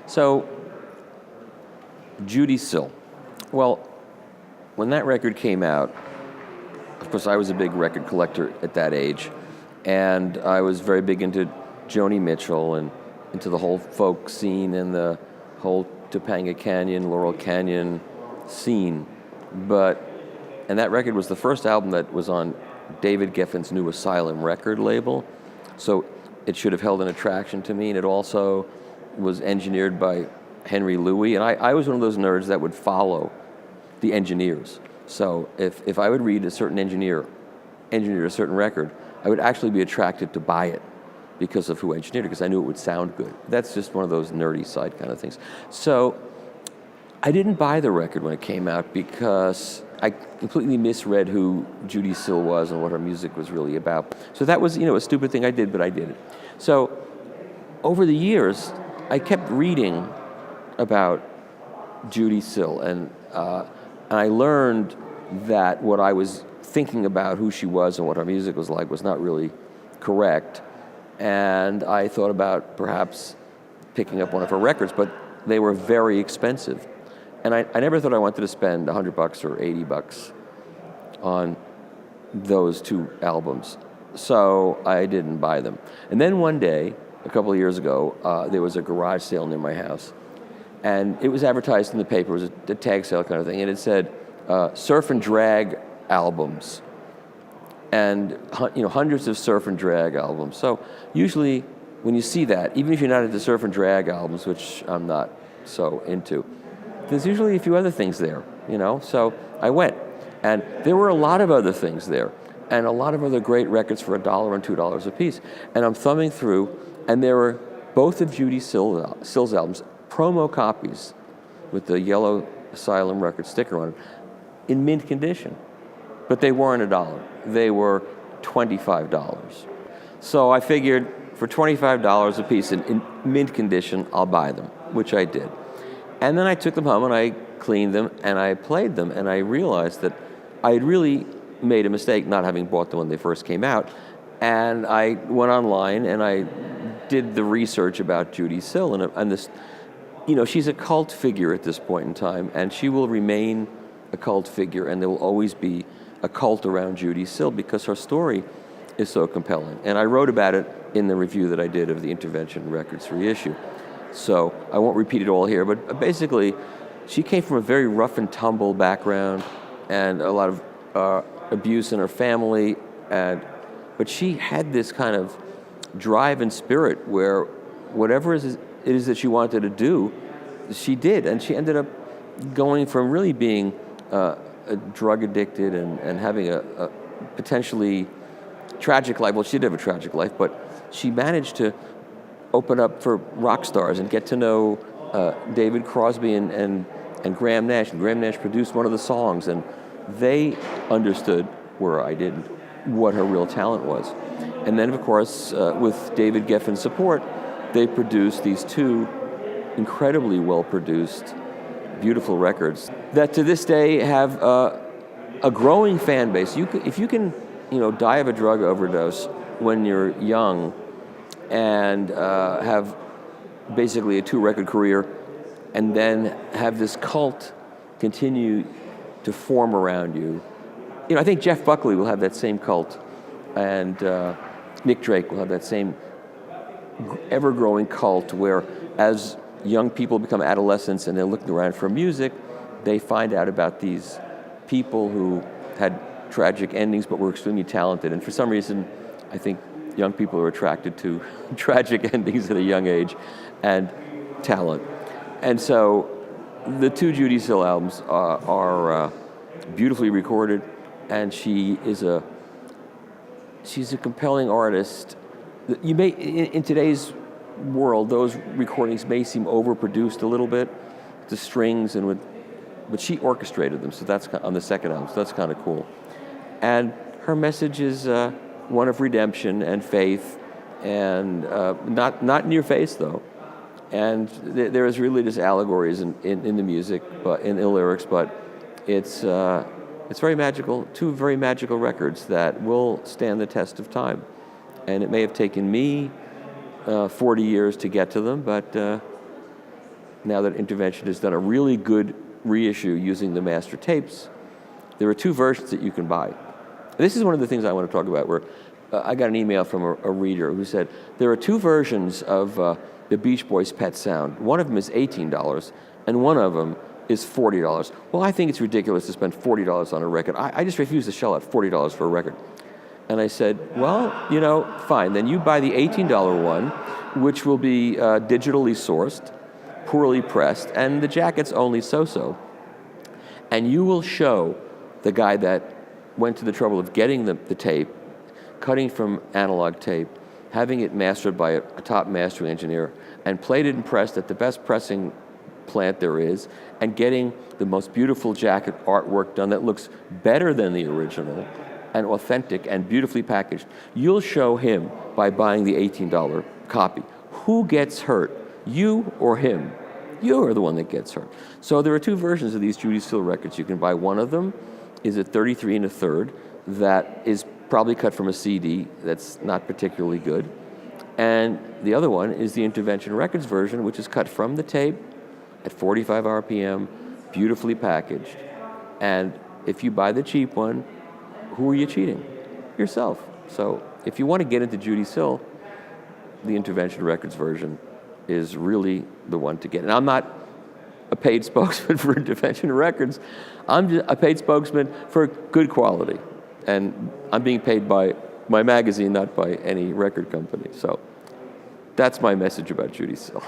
So, Judee Sill. Well, when that record came out, of course, I was a big record collector at that age, and I was very big into Joni Mitchell and into the whole folk scene and the whole Topanga Canyon, Laurel Canyon scene. And that record was the first album that was on David Geffen's new Asylum record label, so it should have held an attraction to me, and it also was engineered by Henry Louis, and I was one of those nerds that would follow the engineers. So if I would read a certain engineered a certain record, I would actually be attracted to buy it because of who engineered it, because I knew it would sound good. That's just one of those nerdy side kind of things. So I didn't buy the record when it came out because I completely misread who Judee Sill was and what her music was really about. So that was, a stupid thing I did, but I did it. So over the years, I kept reading about Judee Sill, and I learned that what I was thinking about who she was and what her music was like was not really correct. And I thought about perhaps picking up one of her records, but they were very expensive. And I never thought I wanted to spend $100 or $80 on those two albums. So I didn't buy them. And then one day, a couple of years ago, there was a garage sale near my house. And it was advertised in the paper. It was a tag sale kind of thing. And it said, surf and drag albums. And hundreds of surf and drag albums. So usually when you see that, even if you're not into surf and drag albums, which I'm not so into, there's usually a few other things there, So I went, and there were a lot of other things there, and a lot of other great records for $1 and $2 a piece. And I'm thumbing through, and there were both of Judee Sill's albums, promo copies with the yellow Asylum record sticker on it, in mint condition. But they weren't $1. They were $25. So I figured for $25 a piece in mint condition, I'll buy them, which I did. And then I took them home and I cleaned them and I played them, and I realized that I had really made a mistake not having bought them when they first came out. And I went online and I did the research about Judee Sill, and this, she's a cult figure at this point in time, and she will remain a cult figure, and there will always be a cult around Judee Sill because her story is so compelling. And I wrote about it in the review that I did of the Intervention Records reissue. So I won't repeat it all here, but basically, she came from a very rough and tumble background and a lot of abuse in her family, but she had this kind of drive and spirit where whatever it is that she wanted to do, she did, and she ended up going from really being a drug addicted and having a potentially tragic life. Well, she did have a tragic life, but she managed to open up for rock stars and get to know David Crosby and Graham Nash. And Graham Nash produced one of the songs, and they understood, where I didn't, what her real talent was. And then, of course, with David Geffen's support, they produced these two incredibly well-produced, beautiful records that to this day have a growing fan base. If you can, die of a drug overdose when you're young and have basically a 2-record career, and then have this cult continue to form around you. I think Jeff Buckley will have that same cult, and Nick Drake will have that same ever-growing cult where as young people become adolescents and they're looking around for music, they find out about these people who had tragic endings but were extremely talented. And for some reason, I think young people are attracted to tragic endings at a young age and talent. And so the two Judee Sill albums are beautifully recorded, and she's a compelling artist. You may, in today's world, those recordings may seem overproduced a little bit, the strings but she orchestrated them. So that's on the second album. So that's kind of cool. And her message is one of redemption and faith, and not in your face though. And there is religious allegories in the music, but in the lyrics. But it's very magical. Two very magical records that will stand the test of time. And it may have taken me 40 years to get to them, but now that Intervention has done a really good reissue using the master tapes, there are 2 versions that you can buy. This is one of the things I want to talk about, where I got an email from a reader who said, there are 2 versions of the Beach Boys' Pet Sound. One of them is $18, and one of them is $40. Well, I think it's ridiculous to spend $40 on a record. I just refuse to shell out $40 for a record. And I said, well, fine. Then you buy the $18 one, which will be digitally sourced, poorly pressed, and the jacket's only so-so. And you will show the guy that went to the trouble of getting the tape, cutting from analog tape, having it mastered by a top mastering engineer, and plated and pressed at the best pressing plant there is, and getting the most beautiful jacket artwork done that looks better than the original, and authentic and beautifully packaged. You'll show him by buying the $18 copy. Who gets hurt, you or him? You are the one that gets hurt. So there are 2 versions of these Judee Sill records. You can buy one of them, is a 33 1/3, that is probably cut from a CD that's not particularly good. And the other one is the Intervention Records version, which is cut from the tape at 45 RPM, beautifully packaged. And if you buy the cheap one, who are you cheating? Yourself. So if you want to get into Judee Sill, the Intervention Records version is really the one to get. And I'm not a paid spokesman for Intervention Records. I'm just a paid spokesman for good quality. And I'm being paid by my magazine, not by any record company. So that's my message about Judee Sill.